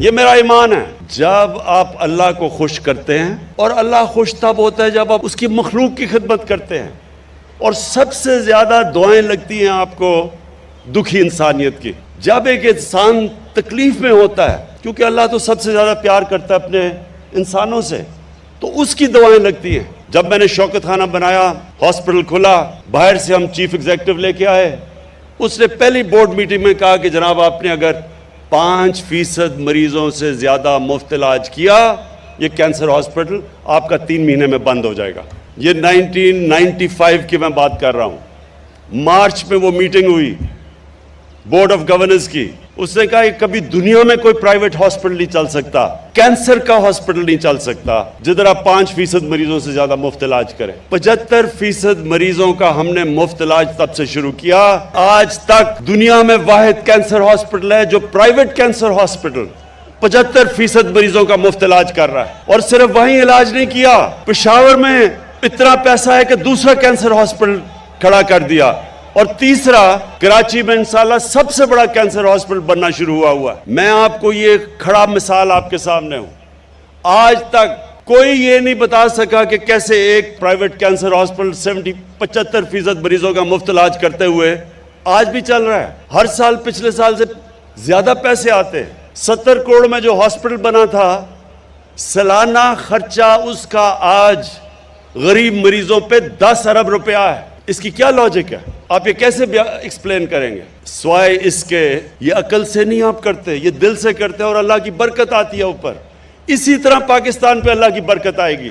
یہ میرا ایمان ہے۔ جب آپ اللہ کو خوش کرتے ہیں، اور اللہ خوش تب ہوتا ہے جب آپ اس کی مخلوق کی خدمت کرتے ہیں، اور سب سے زیادہ دعائیں لگتی ہیں آپ کو دکھی انسانیت کی۔ جب ایک انسان تکلیف میں ہوتا ہے، کیونکہ اللہ تو سب سے زیادہ پیار کرتا ہے اپنے انسانوں سے، تو اس کی دعائیں لگتی ہیں۔ جب میں نے شوکت خانہ بنایا، ہاسپٹل کھلا، باہر سے ہم چیف ایگزیکٹو لے کے آئے، اس نے پہلی بورڈ میٹنگ میں کہا کہ جناب آپ نے اگر 5% مریضوں سے زیادہ مفت علاج کیا، یہ کینسر ہاسپٹل آپ کا 3 مہینے میں بند ہو جائے گا۔ یہ 1995 کی میں بات کر رہا ہوں۔ مارچ میں وہ میٹنگ ہوئی بورڈ آف گورننس کی، اس نے کہا کہ کبھی دنیا میں کوئی پرائیویٹ ہاسپٹل نہیں چل سکتا، کینسر کا ہاسپٹل نہیں چل سکتا جدھر آپ 5% مریضوں سے زیادہ مفت علاج کریں۔ 75% مریضوں کا ہم نے مفت علاج تب سے شروع کیا۔ آج تک دنیا میں واحد کینسر ہاسپٹل ہے جو پرائیویٹ کینسر ہاسپٹل 75% مریضوں کا مفت علاج کر رہا ہے۔ اور صرف وہیں علاج نہیں کیا، پشاور میں اتنا پیسہ ہے کہ دوسرا کینسر ہاسپٹل کھڑا کر دیا، اور تیسرا کراچی میں انشاءاللہ سب سے بڑا کینسر ہاسپٹل بننا شروع ہوا ہے۔ میں آپ کو یہ کھڑا مثال آپ کے سامنے ہوں۔ آج تک کوئی یہ نہیں بتا سکا کہ کیسے ایک پرائیویٹ کینسر ہاسپٹل 75% مریضوں کا مفت علاج کرتے ہوئے آج بھی چل رہا ہے۔ ہر سال پچھلے سال سے زیادہ پیسے آتے ہیں۔ 70 کروڑ میں جو ہاسپٹل بنا تھا، سالانہ خرچہ اس کا آج غریب مریضوں پہ 10 ارب روپیہ ہے۔ اس کی کیا لاجک ہے؟ آپ یہ کیسے ایکسپلین کریں گے؟ سوائے اس کے یہ عقل سے نہیں آپ کرتے، یہ دل سے کرتے ہیں، اور اللہ کی برکت آتی ہے اوپر۔ اسی طرح پاکستان پہ اللہ کی برکت آئے گی۔